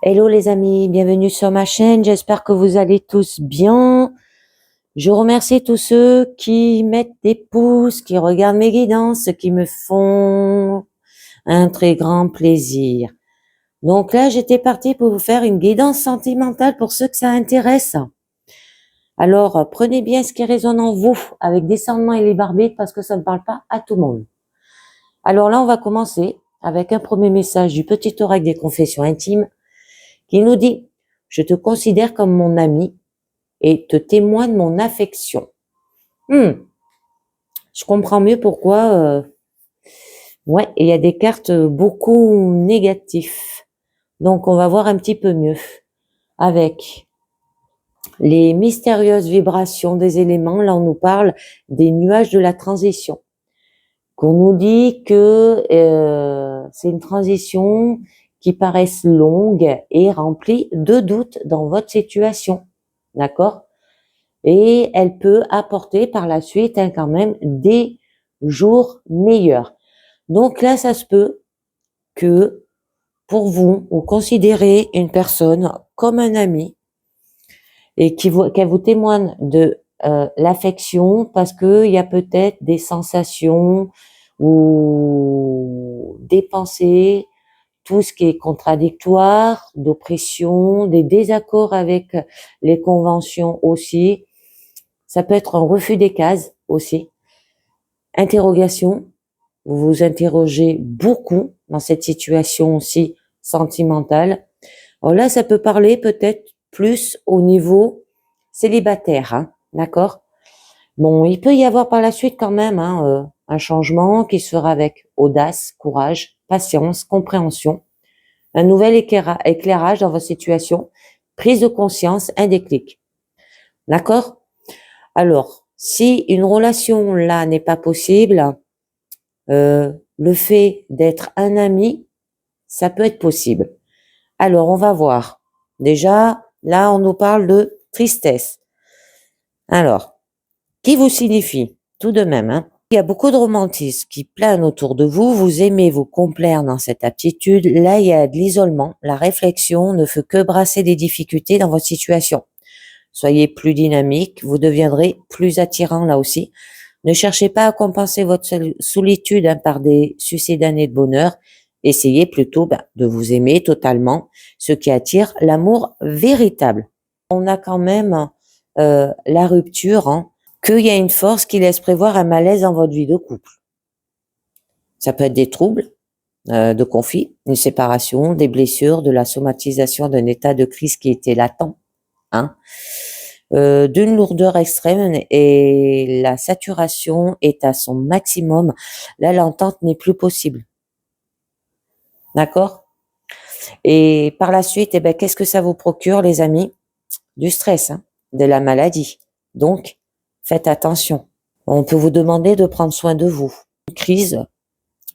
Hello les amis, bienvenue sur ma chaîne, j'espère que vous allez tous bien. Je remercie tous ceux qui mettent des pouces, qui regardent mes guidances, qui me font un très grand plaisir. Donc là, j'étais partie pour vous faire une guidance sentimentale pour ceux que ça intéresse. Alors, prenez bien ce qui résonne en vous, avec descendement et les barbites, parce que ça ne parle pas à tout le monde. Alors là, on va commencer avec un premier message du petit oracle des confessions intimes qui nous dit « Je te considère comme mon ami et te témoigne mon affection. » Je comprends mieux pourquoi. Ouais, il y a des cartes beaucoup négatives. Donc, on va voir un petit peu mieux avec les mystérieuses vibrations des éléments. Là, on nous parle des nuages de la transition. Qu'on nous dit que c'est une transition qui paraisse longue et remplie de doutes dans votre situation. D'accord? Et elle peut apporter par la suite quand même des jours meilleurs. Donc là, ça se peut que pour vous, vous considérez une personne comme un ami et qu'elle vous témoigne de l'affection parce que il y a peut-être des sensations ou des pensées, tout ce qui est contradictoire, d'oppression, des désaccords avec les conventions aussi. Ça peut être un refus des cases aussi. Interrogation. Vous vous interrogez beaucoup dans cette situation aussi sentimentale. Alors là, ça peut parler peut-être plus au niveau célibataire, hein, d'accord? Bon, il peut y avoir par la suite quand même un changement qui se fera avec audace, courage, patience, compréhension, un nouvel éclairage dans votre situation, prise de conscience, un déclic. D'accord? Alors, si une relation là n'est pas possible, le fait d'être un ami, ça peut être possible. Alors, on va voir. Déjà, là, on nous parle de tristesse. Alors, qui vous signifie tout de même, hein, il y a beaucoup de romantisme qui plane autour de vous, vous aimez vous complaire dans cette aptitude, là il y a de l'isolement, la réflexion ne fait que brasser des difficultés dans votre situation. Soyez plus dynamique, vous deviendrez plus attirant là aussi. Ne cherchez pas à compenser votre solitude par des succédanées de bonheur, essayez plutôt de vous aimer totalement, ce qui attire l'amour véritable. On a quand même la rupture, hein, qu'il y a une force qui laisse prévoir un malaise dans votre vie de couple. Ça peut être des troubles, de conflit, une séparation, des blessures, de la somatisation d'un état de crise qui était latent, hein, d'une lourdeur extrême et la saturation est à son maximum. Là, l'entente n'est plus possible. D'accord? Et par la suite, eh ben, qu'est-ce que ça vous procure, les amis? Du stress, hein, de la maladie. Donc, faites attention. On peut vous demander de prendre soin de vous. Une crise,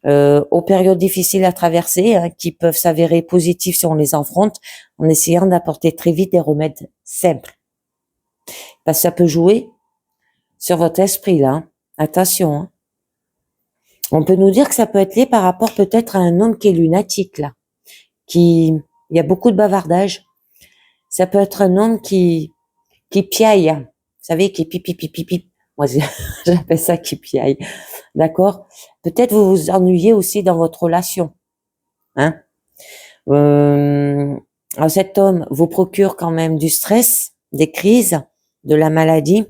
aux périodes difficiles à traverser, hein, qui peuvent s'avérer positives si on les affronte, en essayant d'apporter très vite des remèdes simples. Parce que ça peut jouer sur votre esprit, là. Hein. Attention. Hein. On peut nous dire que ça peut être lié par rapport peut-être à un homme qui est lunatique, là. Il y a beaucoup de bavardage. Ça peut être un homme qui piaille. Vous savez, qui pipi, pipi, pipi. Moi, j'appelle ça qui piaille. D'accord? Peut-être vous vous ennuyez aussi dans votre relation. Hein? Alors cet homme vous procure quand même du stress, des crises, de la maladie.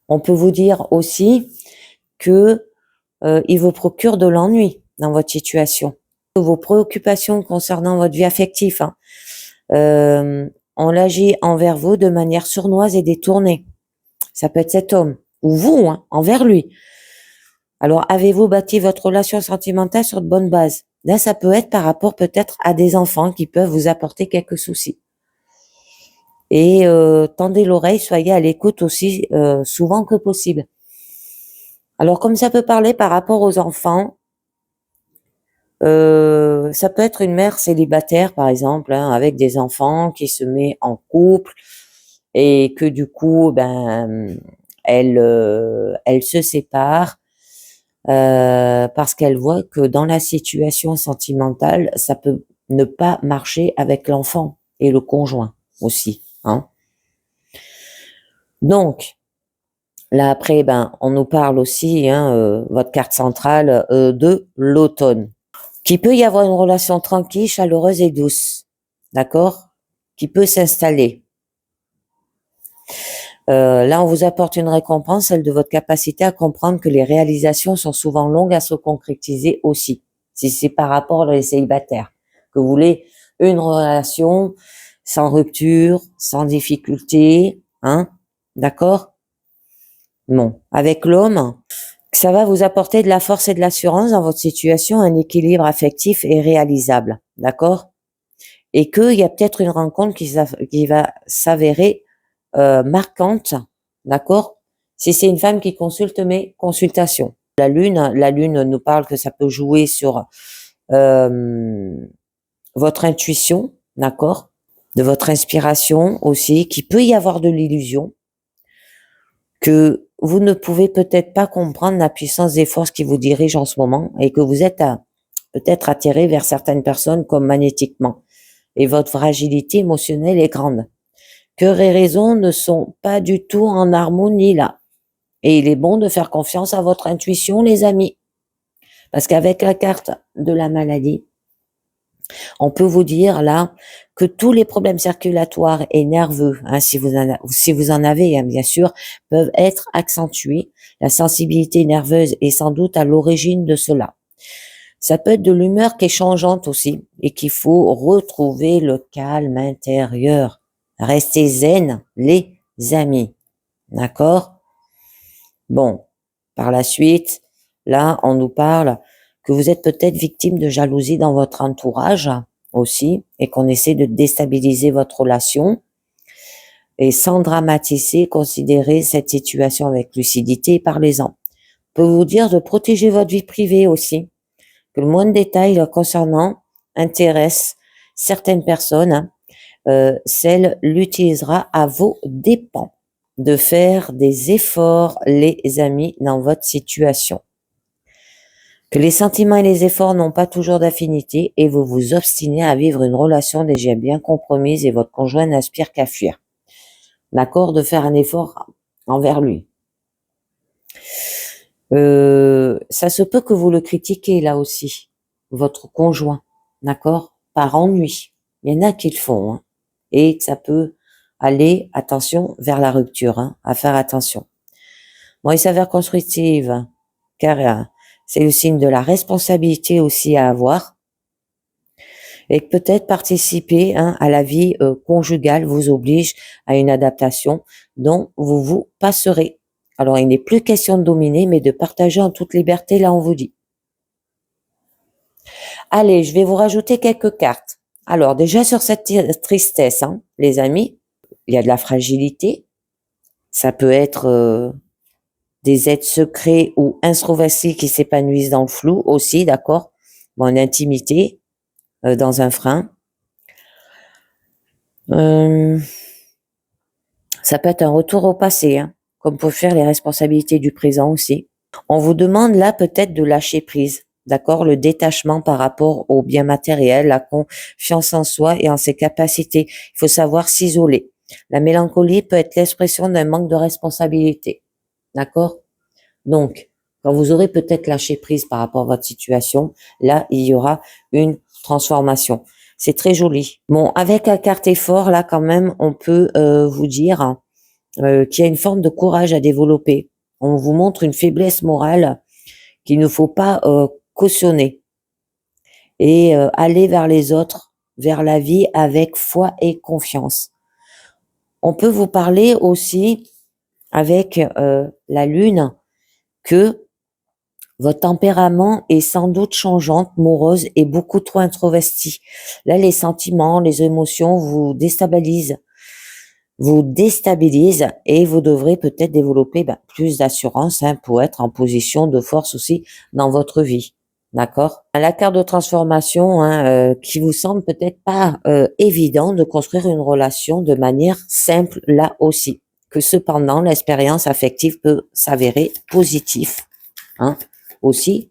On peut vous dire aussi que il vous procure de l'ennui dans votre situation. Vos préoccupations concernant votre vie affective, hein, on agit envers vous de manière sournoise et détournée. Ça peut être cet homme ou vous, hein, envers lui. Alors, avez-vous bâti votre relation sentimentale sur de bonnes bases? Là, ça peut être par rapport peut-être à des enfants qui peuvent vous apporter quelques soucis. Et tendez l'oreille, soyez à l'écoute aussi souvent que possible. Alors, comme ça peut parler par rapport aux enfants, ça peut être une mère célibataire, par exemple, hein, avec des enfants qui se met en couple et que du coup, elle se sépare parce qu'elle voit que dans la situation sentimentale, ça peut ne pas marcher avec l'enfant et le conjoint aussi. Hein. Donc, là après, on nous parle aussi, votre carte centrale, de l'automne. Qu'il peut y avoir une relation tranquille, chaleureuse et douce. D'accord? Qui peut s'installer. Là, on vous apporte une récompense, celle de votre capacité à comprendre que les réalisations sont souvent longues à se concrétiser aussi. Si c'est par rapport aux célibataires, que vous voulez une relation sans rupture, sans difficulté, hein, d'accord? Bon, avec l'homme, ça va vous apporter de la force et de l'assurance dans votre situation, un équilibre affectif et réalisable, d'accord? Et qu'il y a peut-être une rencontre qui va s'avérer marquante, d'accord? Si c'est une femme qui consulte mes consultations. La lune nous parle que ça peut jouer sur votre intuition, d'accord? De votre inspiration aussi, qu'il peut y avoir de l'illusion, que vous ne pouvez peut-être pas comprendre la puissance des forces qui vous dirigent en ce moment et que vous êtes peut-être attiré vers certaines personnes comme magnétiquement. Et votre fragilité émotionnelle est grande. Cœur et raison ne sont pas du tout en harmonie là. Et il est bon de faire confiance à votre intuition, les amis. Parce qu'avec la carte de la maladie, on peut vous dire là que tous les problèmes circulatoires et nerveux, si vous en avez, bien sûr, peuvent être accentués. La sensibilité nerveuse est sans doute à l'origine de cela. Ça peut être de l'humeur qui est changeante aussi et qu'il faut retrouver le calme intérieur. Restez zen, les amis. D'accord? Bon, par la suite, là, on nous parle que vous êtes peut-être victime de jalousie dans votre entourage aussi et qu'on essaie de déstabiliser votre relation. Et sans dramatiser, considérez cette situation avec lucidité et parlez-en. Je peux vous dire de protéger votre vie privée aussi, que le moins de détails concernant intéresse certaines personnes, celle l'utilisera à vos dépens. De faire des efforts, les amis, dans votre situation. Que les sentiments et les efforts n'ont pas toujours d'affinité et vous vous obstinez à vivre une relation déjà bien compromise et votre conjoint n'aspire qu'à fuir. D'accord? De faire un effort envers lui. Ça se peut que vous le critiquez là aussi, votre conjoint. D'accord? Par ennui. Il y en a qui le font, hein, et que ça peut aller, attention, vers la rupture, hein, à faire attention. Bon, il s'avère constructive, car c'est le signe de la responsabilité aussi à avoir, et que peut-être participer à la vie conjugale vous oblige à une adaptation dont vous vous passerez. Alors, il n'est plus question de dominer, mais de partager en toute liberté, là on vous dit. Allez, je vais vous rajouter quelques cartes. Alors, déjà sur cette tristesse, les amis, il y a de la fragilité. Ça peut être des êtres secrets ou introvertis qui s'épanouissent dans le flou aussi, d'accord? Bon, intimité, dans un frein. Ça peut être un retour au passé, comme pour faire les responsabilités du présent aussi. On vous demande là peut-être de lâcher prise, d'accord? Le détachement par rapport au bien matériel, la confiance en soi et en ses capacités. Il faut savoir s'isoler. La mélancolie peut être l'expression d'un manque de responsabilité, d'accord? Donc, quand vous aurez peut-être lâché prise par rapport à votre situation, là, il y aura une transformation. C'est très joli. Bon, avec la carte effort, là, quand même, on peut vous dire qu'il y a une forme de courage à développer. On vous montre une faiblesse morale qu'il ne faut pas cautionner. Et aller vers les autres, vers la vie avec foi et confiance. On peut vous parler aussi avec la lune que votre tempérament est sans doute changeante, morose et beaucoup trop introverti. Là, les sentiments, les émotions vous déstabilisent et vous devrez peut-être développer plus d'assurance pour être en position de force aussi dans votre vie. D'accord? La carte de transformation qui vous semble peut-être pas évident de construire une relation de manière simple là aussi. Que cependant, l'expérience affective peut s'avérer positive aussi.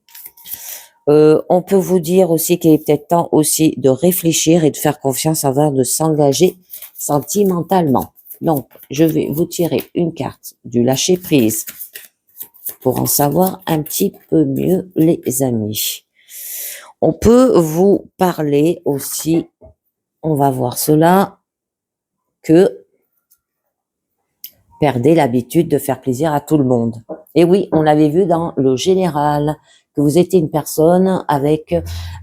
On peut vous dire aussi qu'il est peut-être temps aussi de réfléchir et de faire confiance avant de s'engager sentimentalement. Donc, je vais vous tirer une carte du lâcher-prise pour en savoir un petit peu mieux, les amis. On peut vous parler aussi, on va voir cela, que perdez l'habitude de faire plaisir à tout le monde. Et oui, on l'avait vu dans le général, que vous étiez une personne avec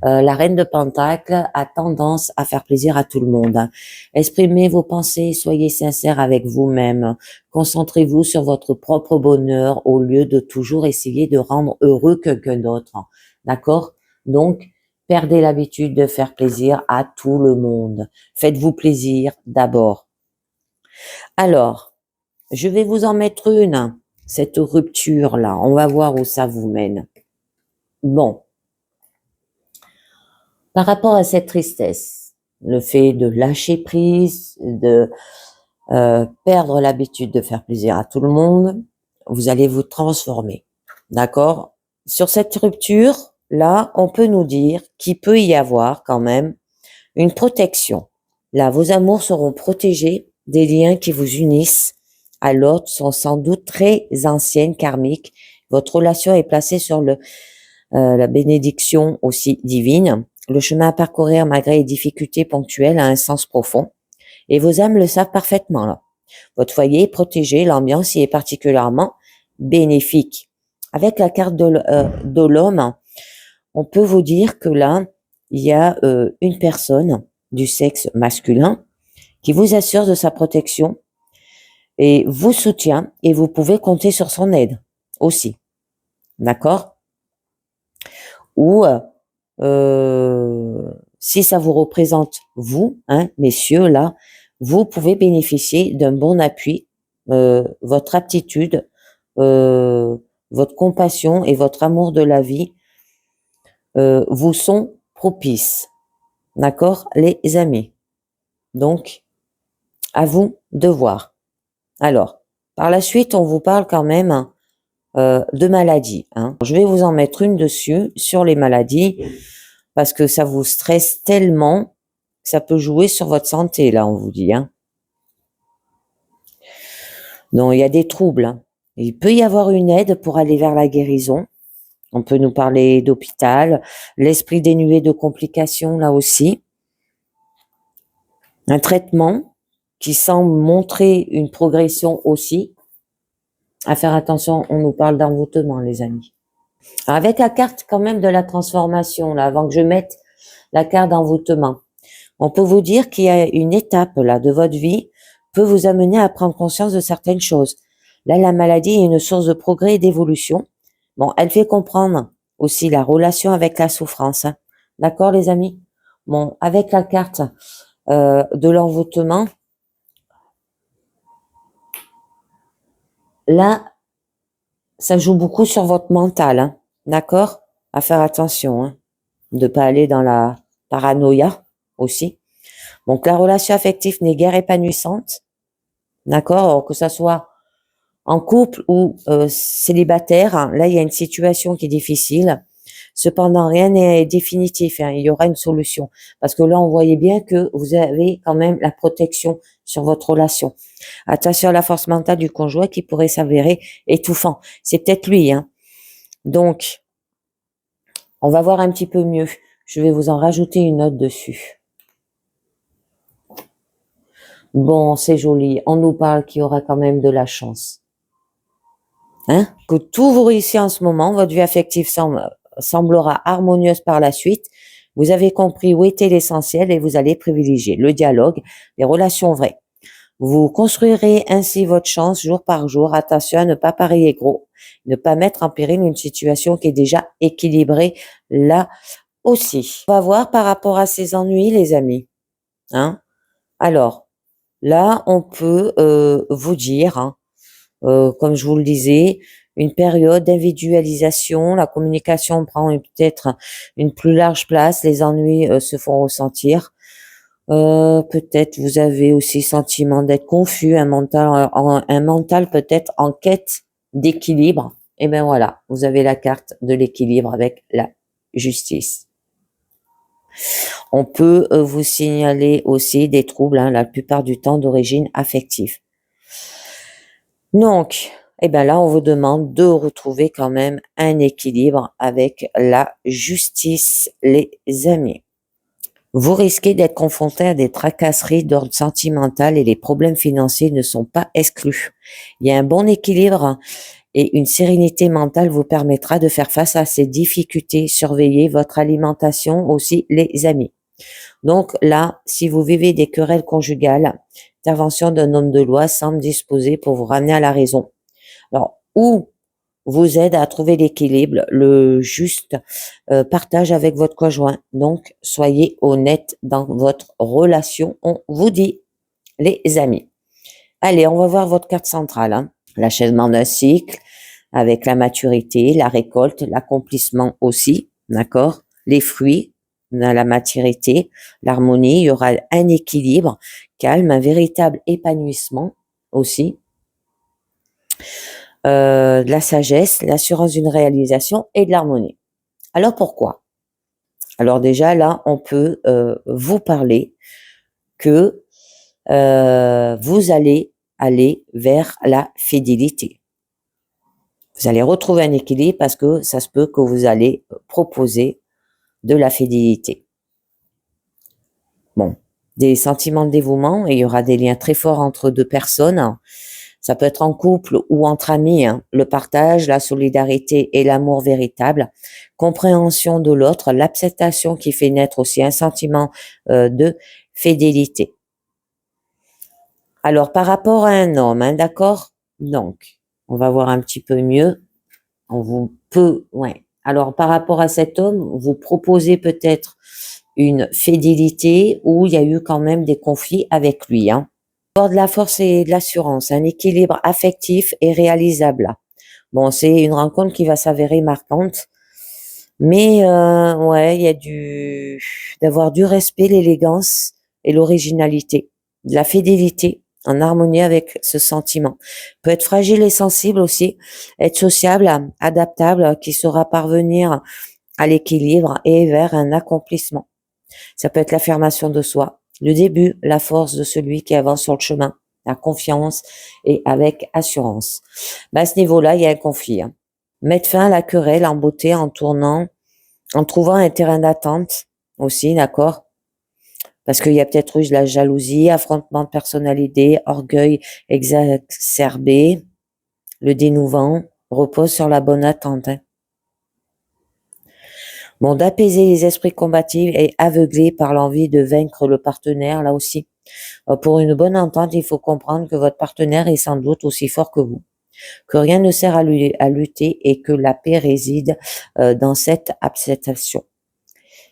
la reine de Pentacle a tendance à faire plaisir à tout le monde. Exprimez vos pensées, soyez sincères avec vous-même. Concentrez-vous sur votre propre bonheur au lieu de toujours essayer de rendre heureux quelqu'un d'autre. D'accord? Donc, perdez l'habitude de faire plaisir à tout le monde. Faites-vous plaisir d'abord. Alors, je vais vous en mettre une, cette rupture-là. On va voir où ça vous mène. Bon. Par rapport à cette tristesse, le fait de lâcher prise, de perdre l'habitude de faire plaisir à tout le monde, vous allez vous transformer. D'accord? Sur cette rupture, là, on peut nous dire qu'il peut y avoir quand même une protection. Là, vos amours seront protégés, des liens qui vous unissent à l'autre sont sans doute très anciennes, karmiques. Votre relation est placée sur la bénédiction aussi divine. Le chemin à parcourir malgré les difficultés ponctuelles a un sens profond. Et vos âmes le savent parfaitement, là. Votre foyer est protégé, l'ambiance y est particulièrement bénéfique. Avec la carte de l'homme, on peut vous dire que là, il y a une personne du sexe masculin qui vous assure de sa protection et vous soutient et vous pouvez compter sur son aide aussi. D'accord? Ou si ça vous représente vous, hein, messieurs, là, vous pouvez bénéficier d'un bon appui. Votre aptitude, votre compassion et votre amour de la vie vous sont propices. D'accord, les amis? Donc, à vous de voir. Alors, par la suite, on vous parle quand même de maladies. Hein. Je vais vous en mettre une dessus, sur les maladies, parce que ça vous stresse tellement que ça peut jouer sur votre santé, là, on vous dit. Hein. Donc, il y a des troubles. Hein. Il peut y avoir une aide pour aller vers la guérison. On peut nous parler d'hôpital, l'esprit dénué de complications, là aussi. Un traitement qui semble montrer une progression aussi. À faire attention, on nous parle d'envoûtement, les amis. Avec la carte quand même de la transformation, là, avant que je mette la carte d'envoûtement, on peut vous dire qu'il y a une étape là de votre vie peut vous amener à prendre conscience de certaines choses. Là, la maladie est une source de progrès et d'évolution. Bon, elle fait comprendre aussi la relation avec la souffrance. Hein. D'accord, les amis? Bon, avec la carte de l'envoûtement, là, ça joue beaucoup sur votre mental. Hein. D'accord? À faire attention, hein, de pas aller dans la paranoïa aussi. Donc, la relation affective n'est guère épanouissante. D'accord? Que ça soit en couple ou célibataire, hein, là, il y a une situation qui est difficile. Cependant, rien n'est définitif. Hein, il y aura une solution. Parce que là, on voyait bien que vous avez quand même la protection sur votre relation. Attention à la force mentale du conjoint qui pourrait s'avérer étouffant. C'est peut-être lui. Hein. Donc, on va voir un petit peu mieux. Je vais vous en rajouter une note dessus. Bon, c'est joli. On nous parle qu'il y aura quand même de la chance. Hein? Que tout vous réussit en ce moment. Votre vie affective semblera harmonieuse par la suite. Vous avez compris où était l'essentiel et vous allez privilégier le dialogue, les relations vraies. Vous construirez ainsi votre chance jour par jour. Attention à ne pas parier gros, ne pas mettre en péril une situation qui est déjà équilibrée là aussi. On va voir par rapport à ces ennuis, les amis. Hein? Alors, là, on peut vous dire, hein, comme je vous le disais, une période d'individualisation, la communication prend peut-être une plus large place, les ennuis se font ressentir. Peut-être vous avez aussi sentiment d'être confus, un mental peut-être en quête d'équilibre. Et ben voilà, vous avez la carte de l'équilibre avec la justice. On peut vous signaler aussi des troubles, la plupart du temps d'origine affective. Donc, là, on vous demande de retrouver quand même un équilibre avec la justice, les amis. Vous risquez d'être confronté à des tracasseries d'ordre sentimental et les problèmes financiers ne sont pas exclus. Il y a un bon équilibre et une sérénité mentale vous permettra de faire face à ces difficultés. Surveillez votre alimentation aussi, les amis. Donc là, si vous vivez des querelles conjugales, l'intervention d'un homme de loi semble disposé pour vous ramener à la raison. Alors, ou vous aide à trouver l'équilibre, le juste partage avec votre conjoint. Donc, soyez honnête dans votre relation, on vous dit, les amis. Allez, on va voir votre carte centrale. L'achèvement d'un cycle avec la maturité, la récolte, l'accomplissement aussi, d'accord? Les fruits, la maturité, l'harmonie, il y aura un équilibre calme, un véritable épanouissement aussi. De la sagesse, l'assurance d'une réalisation et de l'harmonie. Alors pourquoi? Alors déjà là, on peut vous parler que vous allez aller vers la fidélité. Vous allez retrouver un équilibre parce que ça se peut que vous allez proposer de la fidélité. Bon, des sentiments de dévouement, et il y aura des liens très forts entre deux personnes. Ça peut être en couple ou entre amis, le partage, la solidarité et l'amour véritable, compréhension de l'autre, l'acceptation qui fait naître aussi un sentiment de fidélité. Alors, par rapport à un homme, d'accord? Donc, on va voir un petit peu mieux. Alors, par rapport à cet homme, vous proposez peut-être une fidélité où il y a eu quand même des conflits avec lui, de la force et de l'assurance, un équilibre affectif et réalisable. Bon, c'est une rencontre qui va s'avérer marquante, mais il y a d'avoir du respect, l'élégance et l'originalité, de la fidélité en harmonie avec ce sentiment. Peut être fragile et sensible aussi, être sociable, adaptable, qui saura parvenir à l'équilibre et vers un accomplissement. Ça peut être l'affirmation de soi, le début, la force de celui qui avance sur le chemin, la confiance et avec assurance. À ce niveau-là, il y a un conflit. Mettre fin à la querelle en beauté, en trouvant un terrain d'attente aussi, d'accord? Parce qu'il y a peut-être eu de la jalousie, affrontement de personnalité, orgueil exacerbé. Le dénouement repose sur la bonne attente. Bon, d'apaiser les esprits combatifs et aveuglés par l'envie de vaincre le partenaire, là aussi. Pour une bonne entente, il faut comprendre que votre partenaire est sans doute aussi fort que vous, que rien ne sert à lutter et que la paix réside dans cette acceptation.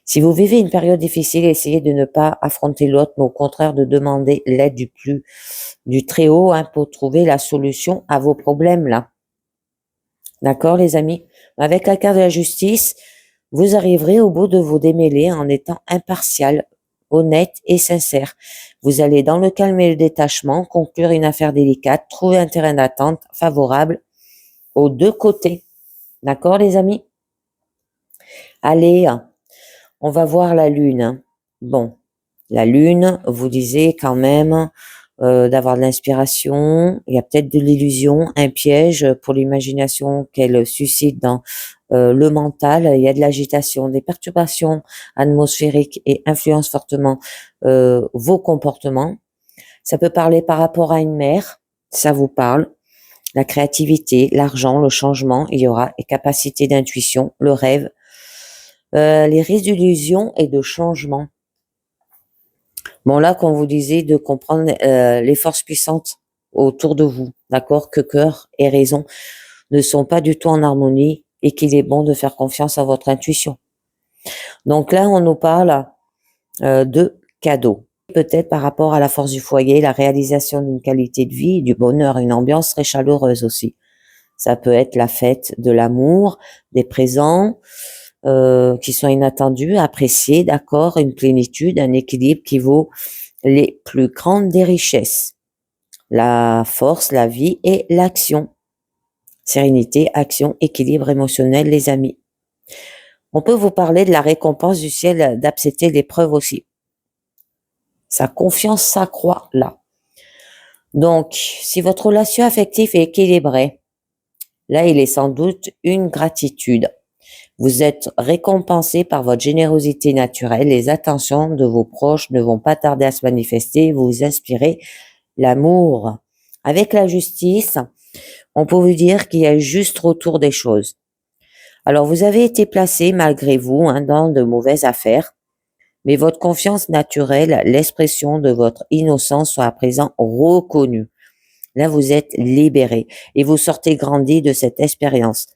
Si vous vivez une période difficile, essayez de ne pas affronter l'autre, mais au contraire de demander l'aide du très haut pour trouver la solution à vos problèmes là. D'accord, les amis? Avec la carte de la justice, vous arriverez au bout de vos démêlés en étant impartial, honnête et sincère. Vous allez dans le calme et le détachement conclure une affaire délicate, trouver un terrain d'attente favorable aux deux côtés. D'accord, les amis? Allez, on va voir la lune. Bon, la lune, vous disiez quand même d'avoir de l'inspiration, il y a peut-être de l'illusion, un piège pour l'imagination qu'elle suscite dans le mental, il y a de l'agitation, des perturbations atmosphériques et influencent fortement vos comportements. Ça peut parler par rapport à une mère, ça vous parle, la créativité, l'argent, le changement, il y aura les capacités d'intuition, le rêve, les risques d'illusion et de changement. Bon, là, qu'on vous disait de comprendre les forces puissantes autour de vous, d'accord, que cœur et raison ne sont pas du tout en harmonie et qu'il est bon de faire confiance à votre intuition. Donc là, on nous parle de cadeaux. Peut-être par rapport à la force du foyer, la réalisation d'une qualité de vie, du bonheur, une ambiance très chaleureuse aussi. Ça peut être la fête de l'amour, des présents qui sont inattendus, appréciés, d'accord, une plénitude, un équilibre qui vaut les plus grandes des richesses. La force, la vie et l'action. Sérénité, action, équilibre émotionnel, les amis. On peut vous parler de la récompense du ciel d'accepter l'épreuve aussi. Sa confiance s'accroît là. Donc, si votre relation affective est équilibrée, là, il est sans doute une gratitude. Vous êtes récompensé par votre générosité naturelle. Les attentions de vos proches ne vont pas tarder à se manifester. Vous inspirez l'amour. Avec la justice, on peut vous dire qu'il y a juste retour des choses. Alors, vous avez été placé, malgré vous, dans de mauvaises affaires, mais votre confiance naturelle, l'expression de votre innocence sont à présent reconnues. Là, vous êtes libéré et vous sortez grandi de cette expérience.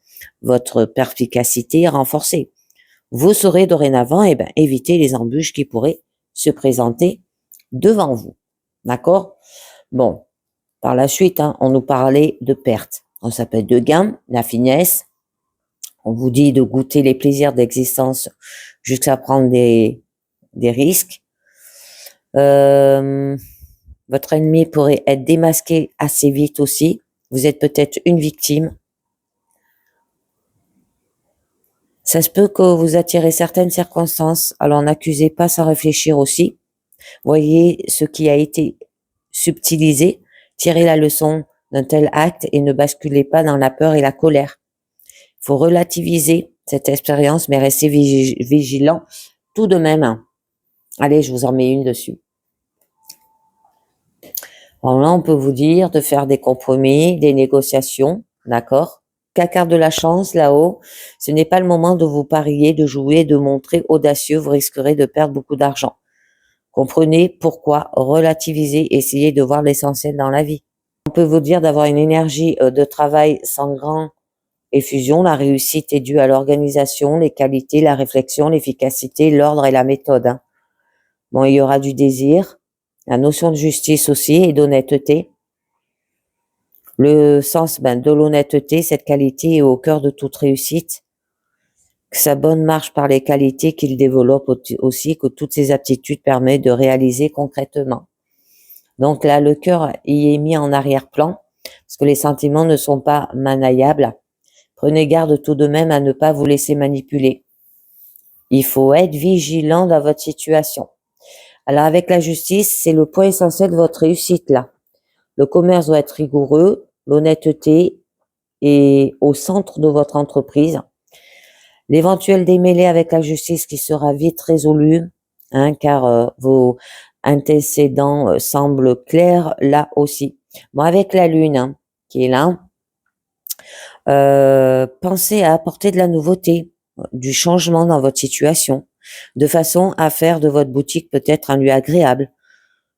Votre perspicacité est renforcée. Vous saurez dorénavant éviter les embûches qui pourraient se présenter devant vous. D'accord? Bon, par la suite, on nous parlait de pertes. On s'appelle de gains, la finesse. On vous dit de goûter les plaisirs d'existence jusqu'à prendre des risques. Votre ennemi pourrait être démasqué assez vite aussi. Vous êtes peut-être une victime. Ça se peut que vous attirez certaines circonstances, alors n'accusez pas sans réfléchir aussi. Voyez ce qui a été subtilisé, tirez la leçon d'un tel acte et ne basculez pas dans la peur et la colère. Il faut relativiser cette expérience, mais rester vigilant tout de même. Allez, je vous en mets une dessus. Alors là, on peut vous dire de faire des compromis, des négociations, d'accord? La carte de la chance, là-haut, ce n'est pas le moment de vous parier, de jouer, de montrer audacieux, vous risquerez de perdre beaucoup d'argent. Comprenez pourquoi, relativiser, essayez de voir l'essentiel dans la vie. On peut vous dire d'avoir une énergie de travail sans grand effusion. La réussite est due à l'organisation, les qualités, la réflexion, l'efficacité, l'ordre et la méthode. Bon, il y aura du désir, la notion de justice aussi et d'honnêteté. Le sens de l'honnêteté, cette qualité est au cœur de toute réussite. Que sa bonne marche par les qualités qu'il développe aussi, que toutes ces aptitudes permettent de réaliser concrètement. Donc là, le cœur y est mis en arrière-plan, parce que les sentiments ne sont pas maniables. Prenez garde tout de même à ne pas vous laisser manipuler. Il faut être vigilant dans votre situation. Alors avec la justice, c'est le point essentiel de votre réussite là. Le commerce doit être rigoureux, l'honnêteté est au centre de votre entreprise. L'éventuel démêlé avec la justice qui sera vite résolu, car vos antécédents semblent clairs là aussi. Bon, avec la lune qui est là, pensez à apporter de la nouveauté, du changement dans votre situation, de façon à faire de votre boutique peut-être un lieu agréable.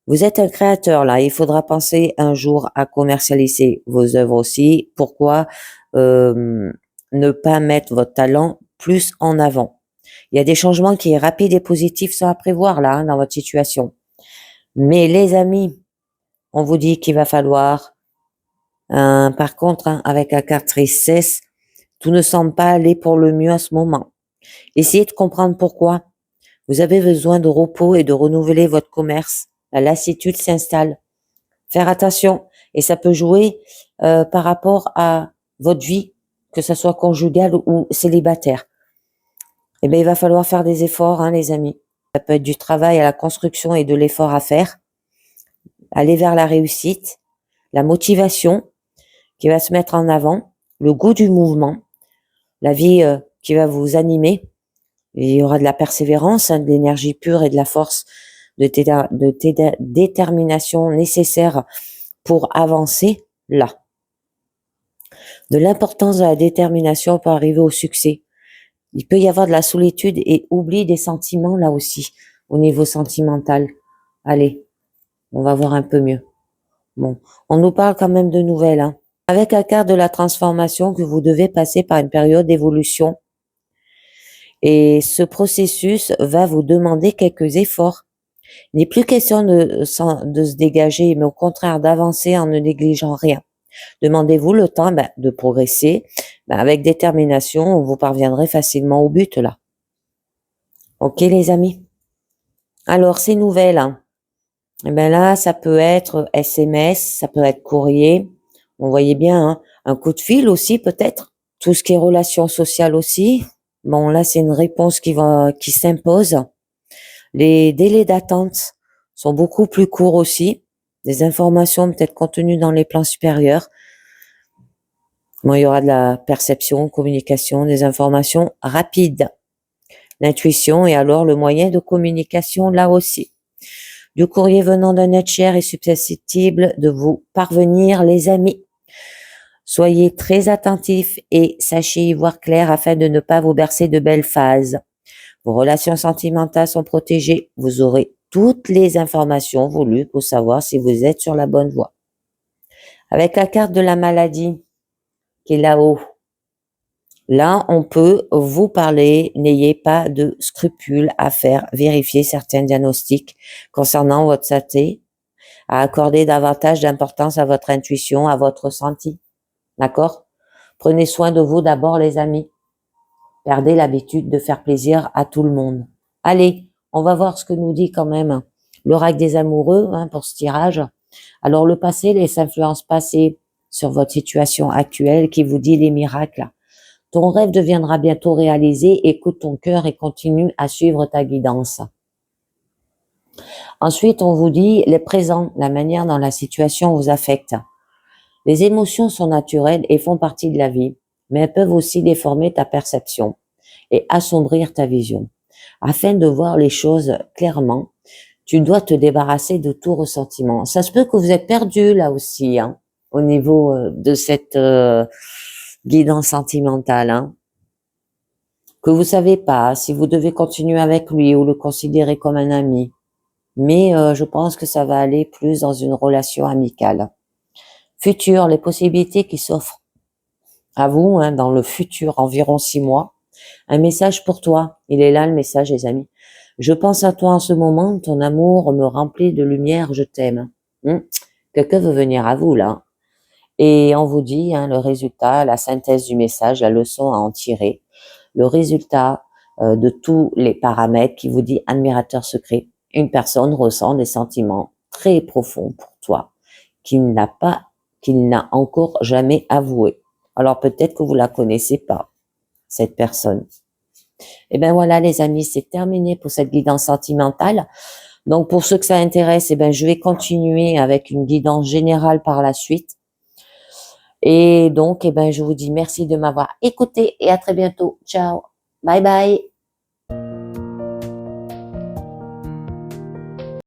Vous êtes un créateur là, il faudra penser un jour à commercialiser vos œuvres aussi. Pourquoi ne pas mettre votre talent plus en avant? Il y a des changements qui sont rapides et positifs sont à prévoir là dans votre situation. Mais les amis, on vous dit qu'il va falloir, par contre, avec la carte tristesse, tout ne semble pas aller pour le mieux à ce moment. Essayez de comprendre pourquoi. Vous avez besoin de repos et de renouveler votre commerce. La lassitude s'installe. Faire attention. Et ça peut jouer par rapport à votre vie, que ce soit conjugale ou célibataire. Eh bien, il va falloir faire des efforts, les amis. Ça peut être du travail à la construction et de l'effort à faire. Aller vers la réussite, la motivation qui va se mettre en avant, le goût du mouvement, la vie qui va vous animer. Et il y aura de la persévérance, de l'énergie pure et de la force de détermination nécessaire pour avancer là. De l'importance de la détermination pour arriver au succès. Il peut y avoir de la solitude et oubli des sentiments là aussi, au niveau sentimental. Allez, on va voir un peu mieux. Bon, on nous parle quand même de nouvelles. Avec la carte de la transformation, que vous devez passer par une période d'évolution. Et ce processus va vous demander quelques efforts. Il n'est plus question de se dégager, mais au contraire d'avancer en ne négligeant rien. Demandez-vous le temps de progresser. Avec détermination, vous parviendrez facilement au but là. Ok les amis? Alors ces nouvelles, là ça peut être SMS, ça peut être courrier. Vous voyez bien, un coup de fil aussi peut-être. Tout ce qui est relations sociales aussi. Bon, là, c'est une réponse qui s'impose. Les délais d'attente sont beaucoup plus courts aussi. Des informations peut-être contenues dans les plans supérieurs. Bon, il y aura de la perception, communication, des informations rapides. L'intuition est alors le moyen de communication là aussi. Du courrier venant d'un être cher est susceptible de vous parvenir, les amis. Soyez très attentifs et sachez y voir clair afin de ne pas vous bercer de belles phases. Vos relations sentimentales sont protégées. Vous aurez toutes les informations voulues pour savoir si vous êtes sur la bonne voie. Avec la carte de la maladie qui est là-haut, là, on peut vous parler. N'ayez pas de scrupules à faire vérifier certains diagnostics concernant votre santé, à accorder davantage d'importance à votre intuition, à votre ressenti. D'accord? Prenez soin de vous d'abord, les amis. Perdez l'habitude de faire plaisir à tout le monde. Allez, on va voir ce que nous dit quand même l'oracle des amoureux pour ce tirage. Alors, le passé, les influences passées sur votre situation actuelle qui vous dit les miracles. Ton rêve deviendra bientôt réalisé. Écoute ton cœur et continue à suivre ta guidance. Ensuite, on vous dit les présents, la manière dont la situation vous affecte. Les émotions sont naturelles et font partie de la vie, mais elles peuvent aussi déformer ta perception et assombrir ta vision. Afin de voir les choses clairement, tu dois te débarrasser de tout ressentiment. Ça se peut que vous êtes perdu là aussi, au niveau de cette guidance sentimentale, que vous savez pas si vous devez continuer avec lui ou le considérer comme un ami. Mais je pense que ça va aller plus dans une relation amicale. Futur, les possibilités qui s'offrent à vous dans le futur, environ 6 mois. Un message pour toi. Il est là le message, les amis. Je pense à toi en ce moment, ton amour me remplit de lumière, je t'aime. Quelqu'un veut venir à vous là. Et on vous dit le résultat, la synthèse du message, la leçon à en tirer. Le résultat de tous les paramètres qui vous dit admirateur secret. Une personne ressent des sentiments très profonds pour toi qu'il n'a encore jamais avoué. Alors peut-être que vous la connaissez pas, cette personne. Et ben voilà les amis, c'est terminé pour cette guidance sentimentale. Donc pour ceux que ça intéresse, je vais continuer avec une guidance générale par la suite. Et donc je vous dis merci de m'avoir écouté et à très bientôt. Ciao. Bye bye.